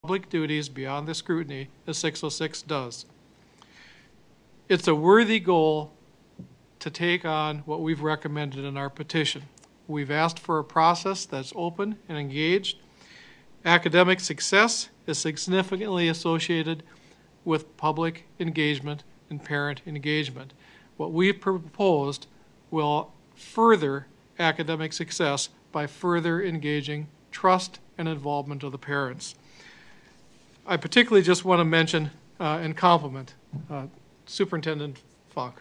public duties beyond the scrutiny as 606 does. It's a worthy goal to take on what we've recommended in our petition. We've asked for a process that's open and engaged. Academic success is significantly associated with public engagement and parent engagement. What we've proposed will further academic success by further engaging trust and involvement of the parents. I particularly just want to mention and compliment Superintendent Funk.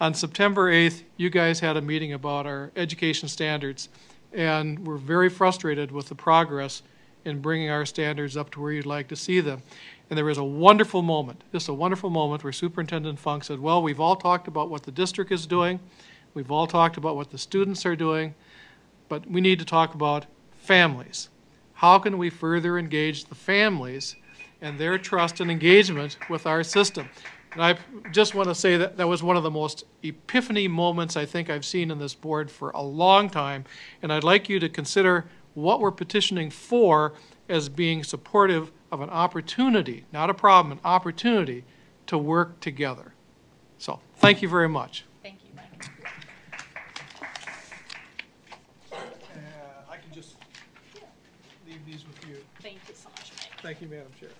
On September 8th, you guys had a meeting about our education standards, and we're very frustrated with the progress in bringing our standards up to where you'd like to see them. And there was a wonderful moment, just a wonderful moment, where Superintendent Funk said, well, we've all talked about what the district is doing, we've all talked about what the students are doing, but we need to talk about families. How can we further engage the families and their trust and engagement with our system? And I just want to say that that was one of the most epiphany moments I think I've seen in this board for a long time, and I'd like you to consider what we're petitioning for as being supportive of an opportunity, not a problem, an opportunity to work together. So, thank you very much. Thank you, Mike. I can just leave these with you. Thank you so much, Mike. Thank you, Madam Chair.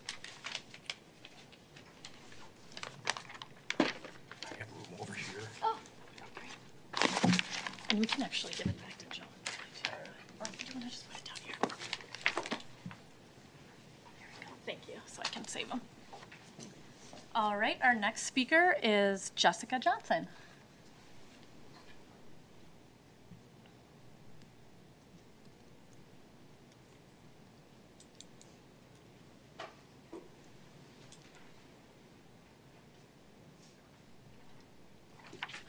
And we can actually give it back to Joan. Or do you want to just put it down here? There we go. Thank you. So I can save them. All right. Our next speaker is Jessica Johnson.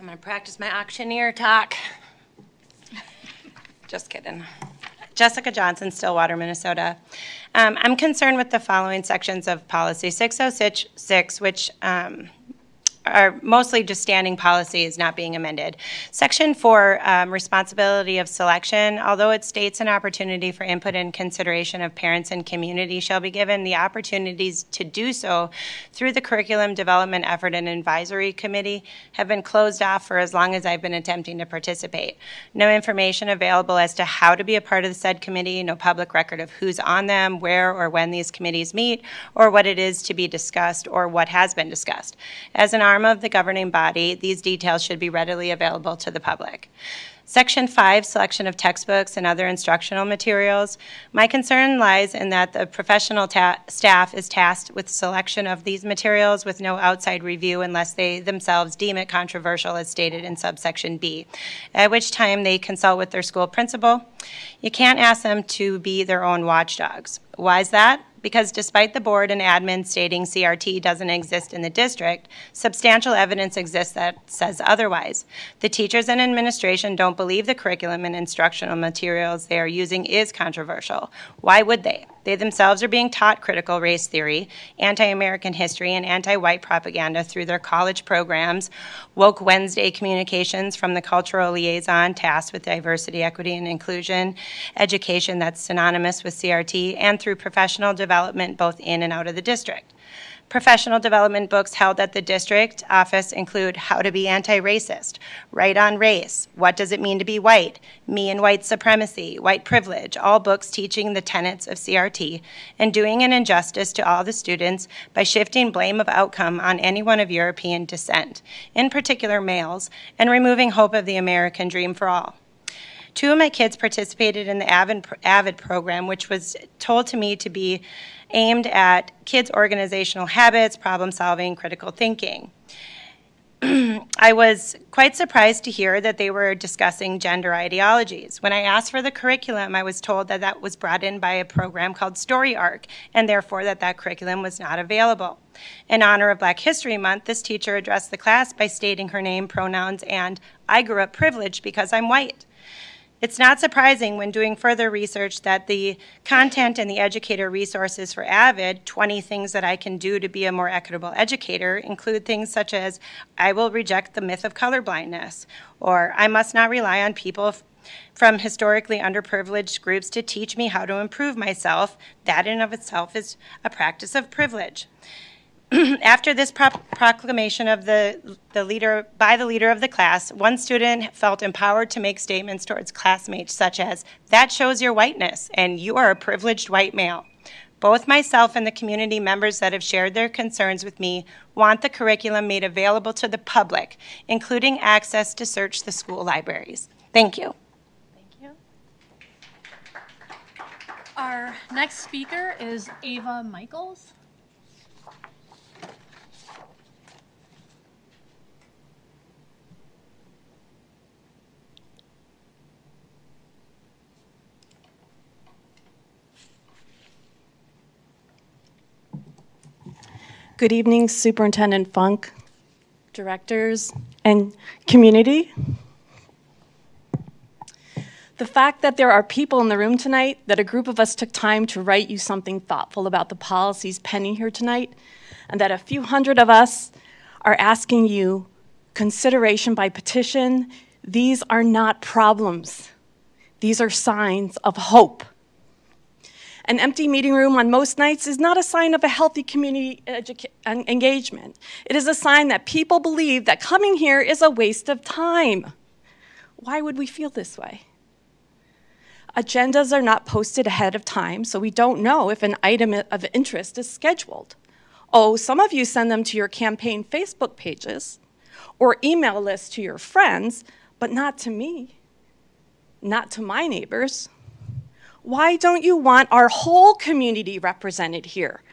I'm going to practice my auctioneer talk. Just kidding. Jessica Johnson, Stillwater, Minnesota. I'm concerned with the following sections of policy 606, which are mostly just standing policies not being amended. Section 4, responsibility of selection, although it states an opportunity for input and consideration of parents and community shall be given the opportunities to do so through the curriculum development effort and advisory committee have been closed off for as long as I've been attempting to participate. No information available as to how to be a part of the said committee, no public record of who's on them, where or when these committees meet, or what it is to be discussed or what has been discussed. As an arm of the governing body, these details should be readily available to the public. Section 5, selection of textbooks and other instructional materials. My concern lies in that the professional staff is tasked with selection of these materials with no outside review unless they themselves deem it controversial as stated in subsection B, at which time they consult with their school principal. You can't ask them to be their own watchdogs. Why is that? Because despite the board and admin stating CRT doesn't exist in the district, substantial evidence exists that says otherwise. The teachers and administration don't believe the curriculum and instructional materials they are using is controversial. Why would they? They themselves are being taught critical race theory, anti-American history, and anti-white propaganda through their college programs, Woke Wednesday communications from the cultural liaison tasked with diversity, equity, and inclusion, education that's synonymous with CRT, and through professional development both in and out of the district. Professional development books held at the district office include How to Be Anti-Racist, Right on Race, What Does It Mean to Be White, Me and White Supremacy, White Privilege, all books teaching the tenets of CRT and doing an injustice to all the students by shifting blame of outcome on anyone of European descent, in particular males, and removing hope of the American dream for all. 2 of my kids participated in the AVID program, which was told to me to be aimed at kids' organizational habits, problem solving, critical thinking. I was quite surprised to hear that they were discussing gender ideologies. When I asked for the curriculum, I was told that that was brought in by a program called Story Arc, and therefore that curriculum was not available. In honor of Black History Month, this teacher addressed the class by stating her name, pronouns, and I grew up privileged because I'm white. It's not surprising when doing further research that the content and the educator resources for AVID, 20 things that I can do to be a more equitable educator, include things such as I will reject the myth of colorblindness, or I must not rely on people from historically underprivileged groups to teach me how to improve myself. That in of itself is a practice of privilege. After this proclamation of the leader of the class, one student felt empowered to make statements towards classmates such as, "That shows your whiteness, and you are a privileged white male." Both myself and the community members that have shared their concerns with me want the curriculum made available to the public, including access to search the school libraries. Thank you. Thank you. Our next speaker is Ava Michaels. Good evening, Superintendent Funk, directors, and community. The fact that there are people in the room tonight, that a group of us took time to write you something thoughtful about the policies pending here tonight, and that a few hundred of us are asking you consideration by petition, these are not problems. These are signs of hope. An empty meeting room on most nights is not a sign of a healthy community engagement. It is a sign that people believe that coming here is a waste of time. Why would we feel this way? Agendas are not posted ahead of time, so we don't know if an item of interest is scheduled. Oh, some of you send them to your campaign Facebook pages or email lists to your friends, but not to me, not to my neighbors. Why don't you want our whole community represented here?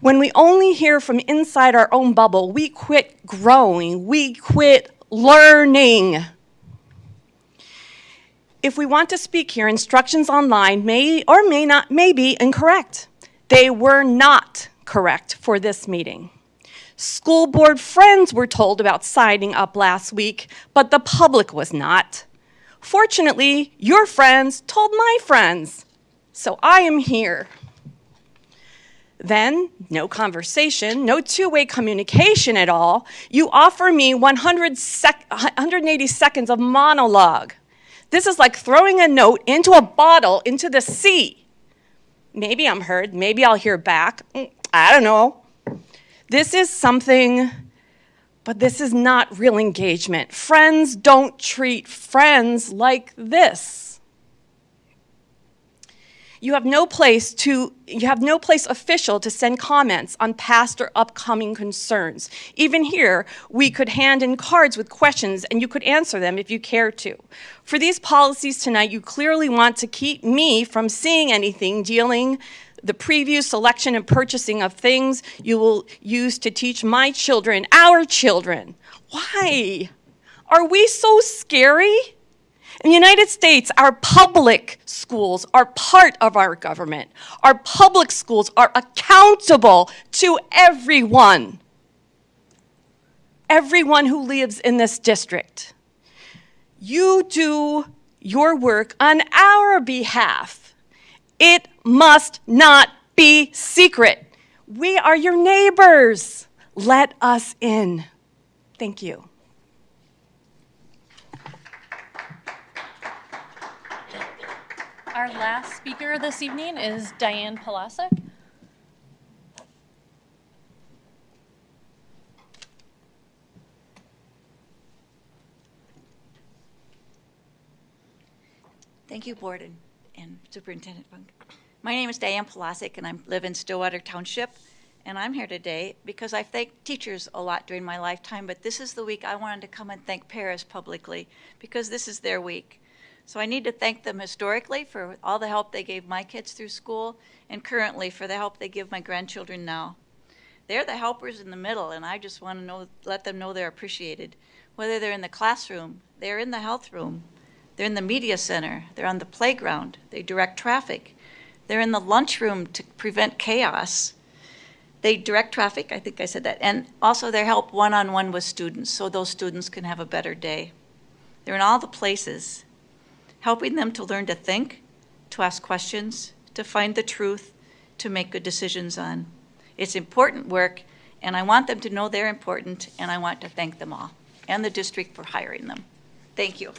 When we only hear from inside our own bubble, we quit growing, we quit learning. If we want to speak here, instructions online may or may be incorrect. They were not correct for this meeting. School board friends were told about signing up last week, but the public was not. Fortunately, your friends told my friends, so I am here. Then, no conversation, no two-way communication at all. You offer me 180 seconds of monologue. This is like throwing a note into a bottle into the sea. Maybe I'm heard, maybe I'll hear back. I don't know. This is something, but this is not real engagement. Friends don't treat friends like this. You have no place official to send comments on past or upcoming concerns. Even here, we could hand in cards with questions and you could answer them if you care to. For these policies tonight, you clearly want to keep me from seeing anything dealing the preview, selection, and purchasing of things you will use to teach my children, our children. Why? Are we so scary? In the United States, our public schools are part of our government. Our public schools are accountable to everyone. Everyone who lives in this district. You do your work on our behalf. It must not be secret. We are your neighbors. Let us in. Thank you. Our last speaker this evening is Diane Polasek. Thank you, Board and Superintendent Funk. My name is Diane Polasek, and I live in Stillwater Township. And I'm here today because I've thanked teachers a lot during my lifetime, but this is the week I wanted to come and thank Paris publicly because this is their week. So I need to thank them historically for all the help they gave my kids through school and currently for the help they give my grandchildren now. They're the helpers in the middle, and I just want to let them know they're appreciated. Whether they're in the classroom, they're in the health room, they're in the media center, they're on the playground, they direct traffic, they're in the lunchroom to prevent chaos. They direct traffic, I think I said that, and also they help one-on-one with students so those students can have a better day. They're in all the places, helping them to learn to think, to ask questions, to find the truth, to make good decisions on. It's important work, and I want them to know they're important, and I want to thank them all, and the district for hiring them. Thank you.